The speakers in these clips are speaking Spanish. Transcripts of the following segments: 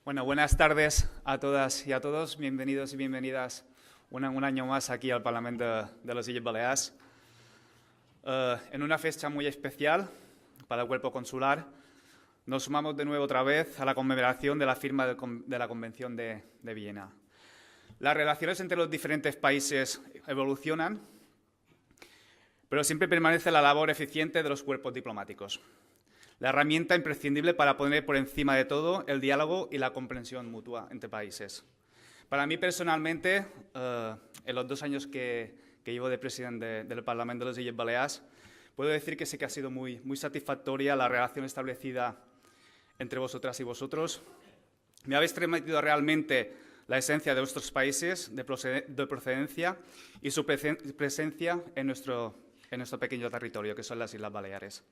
Bueno, buenas tardes a todas y a todos. Bienvenidos y bienvenidas un año más aquí al Parlamento de las Illes Baleares. En una fecha muy especial para el Cuerpo Consular, nos sumamos de nuevo otra vez a la conmemoración de la firma de la Convención de Viena. Las relaciones entre los diferentes países evolucionan, pero siempre permanece la labor eficiente de los cuerpos diplomáticos, la herramienta imprescindible para poner por encima de todo el diálogo y la comprensión mutua entre países. Para mí personalmente, en los 2 años que llevo de presidente del Parlamento de las Illes Baleares, puedo decir que sí que ha sido muy satisfactoria la relación establecida entre vosotras y vosotros. Me habéis transmitido realmente la esencia de vuestros países de procedencia y su presencia en nuestro pequeño territorio, que son las Islas Baleares.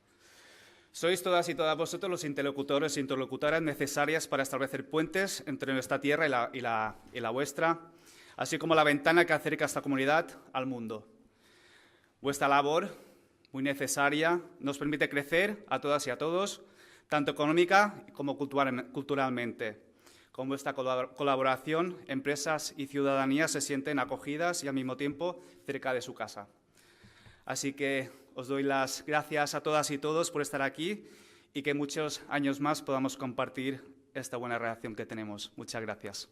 Sois todas y todas vosotros los interlocutores e interlocutoras necesarias para establecer puentes entre nuestra tierra y la vuestra, así como la ventana que acerca a esta comunidad al mundo. Vuestra labor, muy necesaria, nos permite crecer a todas y a todos, tanto económica como culturalmente. Con vuestra colaboración, empresas y ciudadanía se sienten acogidas y al mismo tiempo cerca de su casa. Así que os doy las gracias a todas y todos por estar aquí y que muchos años más podamos compartir esta buena relación que tenemos. Muchas gracias.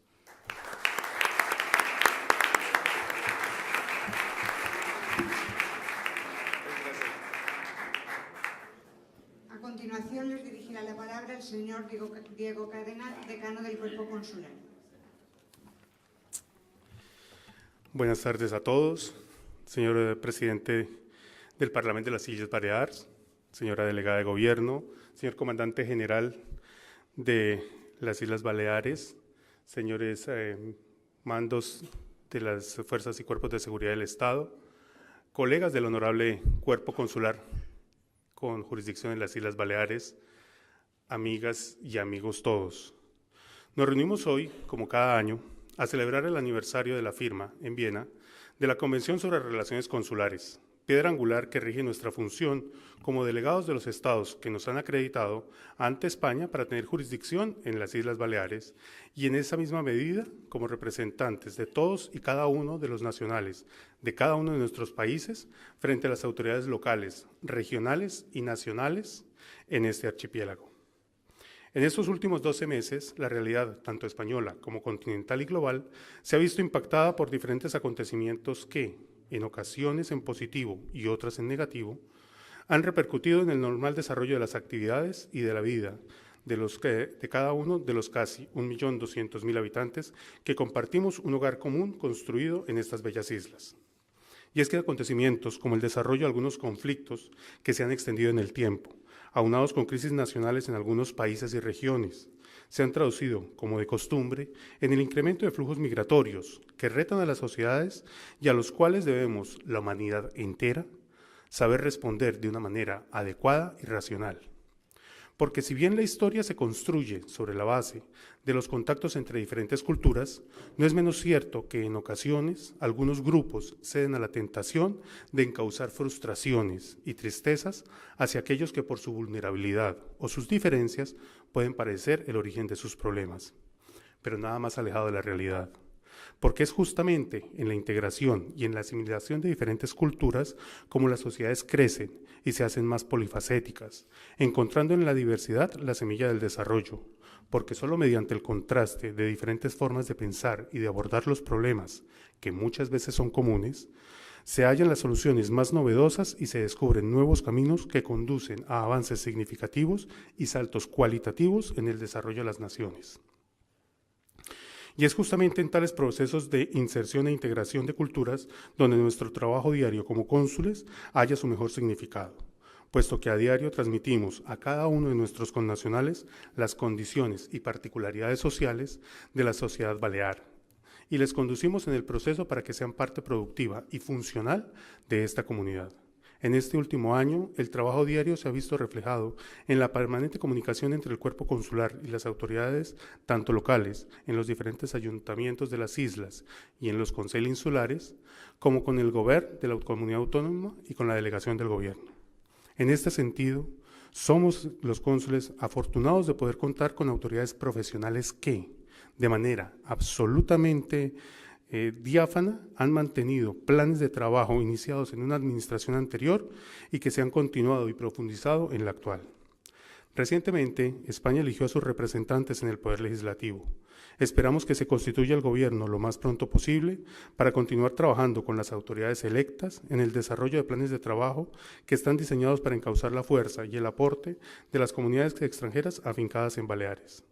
A continuación les dirigirá la palabra el señor Diego Cadena, decano del Cuerpo Consular. Buenas tardes a todos, señor presidente del Parlamento de las Illes Baleares, señora delegada de Gobierno, señor comandante general de las Islas Baleares, señores mandos de las Fuerzas y Cuerpos de Seguridad del Estado, colegas del Honorable Cuerpo Consular con jurisdicción en las Islas Baleares, amigas y amigos todos. Nos reunimos hoy, como cada año, a celebrar el aniversario de la firma, en Viena, de la Convención sobre Relaciones Consulares, piedra angular que rige nuestra función como delegados de los estados que nos han acreditado ante España para tener jurisdicción en las Islas Baleares y en esa misma medida como representantes de todos y cada uno de los nacionales de cada uno de nuestros países frente a las autoridades locales, regionales y nacionales en este archipiélago. En estos últimos 12 meses, la realidad, tanto española como continental y global, se ha visto impactada por diferentes acontecimientos que, en ocasiones en positivo y otras en negativo, han repercutido en el normal desarrollo de las actividades y de la vida de cada uno de los casi 1.200.000 habitantes que compartimos un hogar común construido en estas bellas islas. Y es que acontecimientos como el desarrollo de algunos conflictos que se han extendido en el tiempo, aunados con crisis nacionales en algunos países y regiones, se han traducido, como de costumbre, en el incremento de flujos migratorios que retan a las sociedades y a los cuales debemos, la humanidad entera, saber responder de una manera adecuada y racional. Porque si bien la historia se construye sobre la base de los contactos entre diferentes culturas, no es menos cierto que en ocasiones algunos grupos ceden a la tentación de encauzar frustraciones y tristezas hacia aquellos que por su vulnerabilidad o sus diferencias pueden parecer el origen de sus problemas, pero nada más alejado de la realidad. Porque es justamente en la integración y en la asimilación de diferentes culturas como las sociedades crecen y se hacen más polifacéticas, encontrando en la diversidad la semilla del desarrollo, porque solo mediante el contraste de diferentes formas de pensar y de abordar los problemas, que muchas veces son comunes, se hallan las soluciones más novedosas y se descubren nuevos caminos que conducen a avances significativos y saltos cualitativos en el desarrollo de las naciones. Y es justamente en tales procesos de inserción e integración de culturas donde nuestro trabajo diario como cónsules halla su mejor significado, puesto que a diario transmitimos a cada uno de nuestros connacionales las condiciones y particularidades sociales de la sociedad balear y les conducimos en el proceso para que sean parte productiva y funcional de esta comunidad. En este último año, el trabajo diario se ha visto reflejado en la permanente comunicación entre el cuerpo consular y las autoridades, tanto locales, en los diferentes ayuntamientos de las islas y en los consejos insulares, como con el gobierno de la comunidad autónoma y con la delegación del gobierno. En este sentido, Somos los cónsules afortunados de poder contar con autoridades profesionales que, de manera absolutamente diáfana, han mantenido planes de trabajo iniciados en una administración anterior y que se han continuado y profundizado en la actual. Recientemente, España eligió a sus representantes en el Poder Legislativo. Esperamos que se constituya el gobierno lo más pronto posible para continuar trabajando con las autoridades electas en el desarrollo de planes de trabajo que están diseñados para encauzar la fuerza y el aporte de las comunidades extranjeras afincadas en Baleares.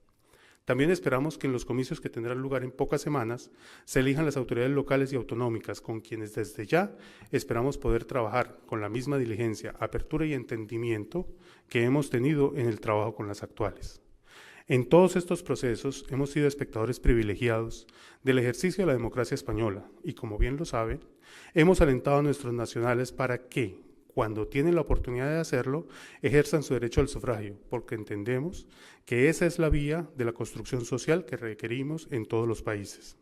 También esperamos que en los comicios que tendrán lugar en pocas semanas se elijan las autoridades locales y autonómicas con quienes desde ya esperamos poder trabajar con la misma diligencia, apertura y entendimiento que hemos tenido en el trabajo con las actuales. En todos estos procesos hemos sido espectadores privilegiados del ejercicio de la democracia española y, como bien lo saben, hemos alentado a nuestros nacionales para que, cuando tienen la oportunidad de hacerlo, ejerzan su derecho al sufragio, porque entendemos que esa es la vía de la construcción social que requerimos en todos los países.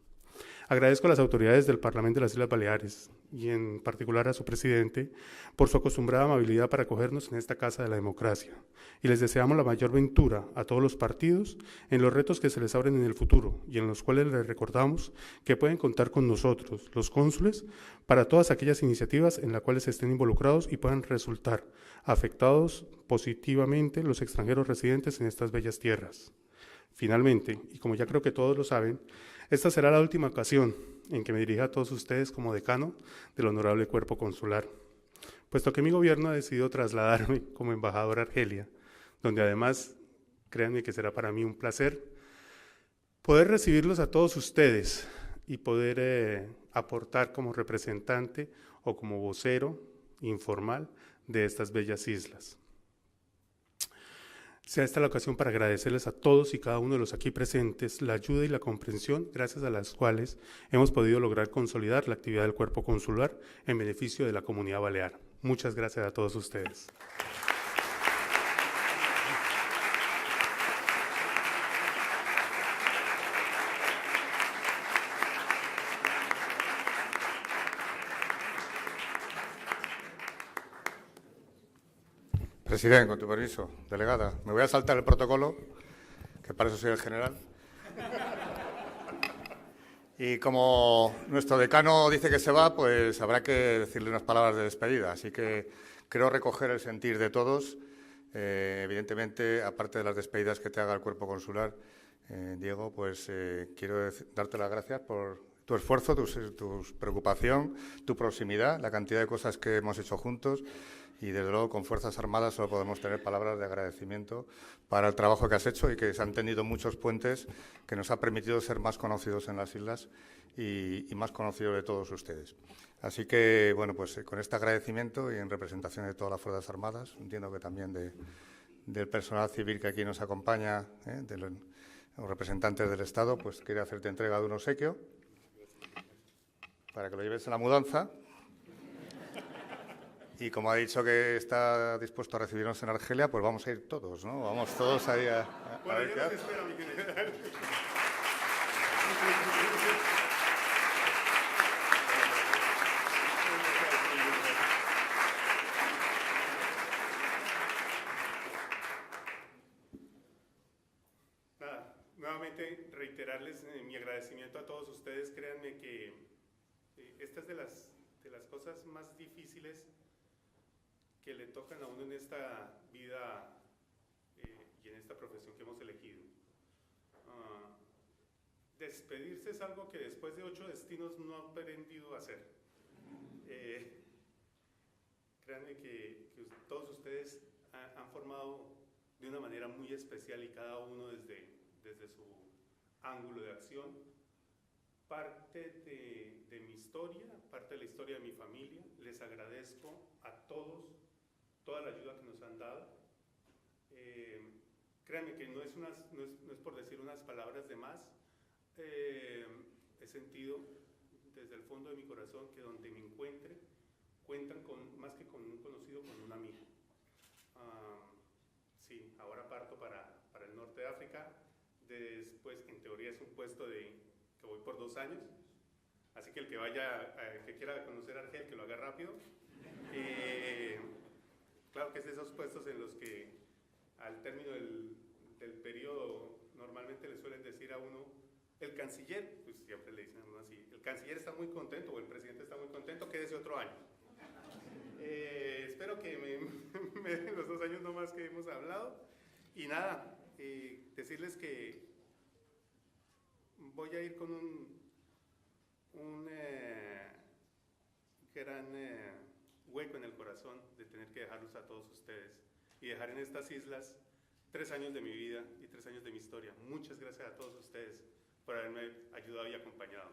Agradezco a las autoridades del Parlamento de las Islas Baleares y en particular a su presidente por su acostumbrada amabilidad para acogernos en esta casa de la democracia y les deseamos la mayor ventura a todos los partidos en los retos que se les abren en el futuro y en los cuales les recordamos que pueden contar con nosotros, los cónsules, para todas aquellas iniciativas en las cuales estén involucrados y puedan resultar afectados positivamente los extranjeros residentes en estas bellas tierras. Finalmente, y como ya creo que todos lo saben, esta será la última ocasión en que me dirija a todos ustedes como decano del Honorable Cuerpo Consular, puesto que mi gobierno ha decidido trasladarme como embajador a Argelia, donde además, créanme que será para mí un placer poder recibirlos a todos ustedes y poder aportar como representante o como vocero informal de estas bellas islas. Sea esta la ocasión para agradecerles a todos y cada uno de los aquí presentes la ayuda y la comprensión gracias a las cuales hemos podido lograr consolidar la actividad del Cuerpo Consular en beneficio de la comunidad balear. Muchas gracias a todos ustedes. Presidente, con tu permiso, delegada, me voy a saltar el protocolo, que para eso soy el general. Y como nuestro decano dice que se va, pues habrá que decirle unas palabras de despedida. Así que creo recoger el sentir de todos. Evidentemente, aparte de las despedidas que te haga el Cuerpo Consular, Diego, pues quiero darte las gracias por tu esfuerzo, tu preocupación, tu proximidad, la cantidad de cosas que hemos hecho juntos. Y, desde luego, con Fuerzas Armadas solo podemos tener palabras de agradecimiento para el trabajo que has hecho y que se han tendido muchos puentes que nos ha permitido ser más conocidos en las islas y más conocidos de todos ustedes. Así que, bueno, pues con este agradecimiento y en representación de todas las Fuerzas Armadas, entiendo que también del personal civil que aquí nos acompaña, de los representantes del Estado, pues quiero hacerte entrega de un obsequio para que lo lleves en la mudanza. Y como ha dicho que está dispuesto a recibirnos en Argelia, pues vamos a ir todos, ¿no? Vamos todos ahí a ver qué hace. Nada, nuevamente reiterarles mi agradecimiento a todos ustedes. Créanme que esta es de las cosas más difíciles que le tocan a uno en esta vida y en esta profesión que hemos elegido. Despedirse es algo que después de 8 destinos no he aprendido a hacer. Créanme que todos ustedes han formado de una manera muy especial y cada uno desde su ángulo de acción parte de mi historia, parte de la historia de mi familia. Les agradezco a todos toda la ayuda que nos han dado. Créanme que no es por decir unas palabras de más. He sentido desde el fondo de mi corazón que donde me encuentre cuentan con, más que con un conocido, con un amigo. Sí, ahora parto para el norte de África. Después, en teoría, es un puesto que voy por 2 años. Así que el que quiera conocer a Argel, que lo haga rápido. Claro que es de esos puestos en los que al término del periodo, normalmente le suelen decir a uno, el canciller, pues siempre le dicen a uno así, el canciller está muy contento o el presidente está muy contento, quédese otro año. Espero que me den los 2 años nomás que hemos hablado. Y nada, decirles que voy a ir con un gran hueco en el corazón de tener que dejarlos a todos ustedes y dejar en estas islas 3 años de mi vida y 3 años de mi historia. Muchas gracias a todos ustedes por haberme ayudado y acompañado.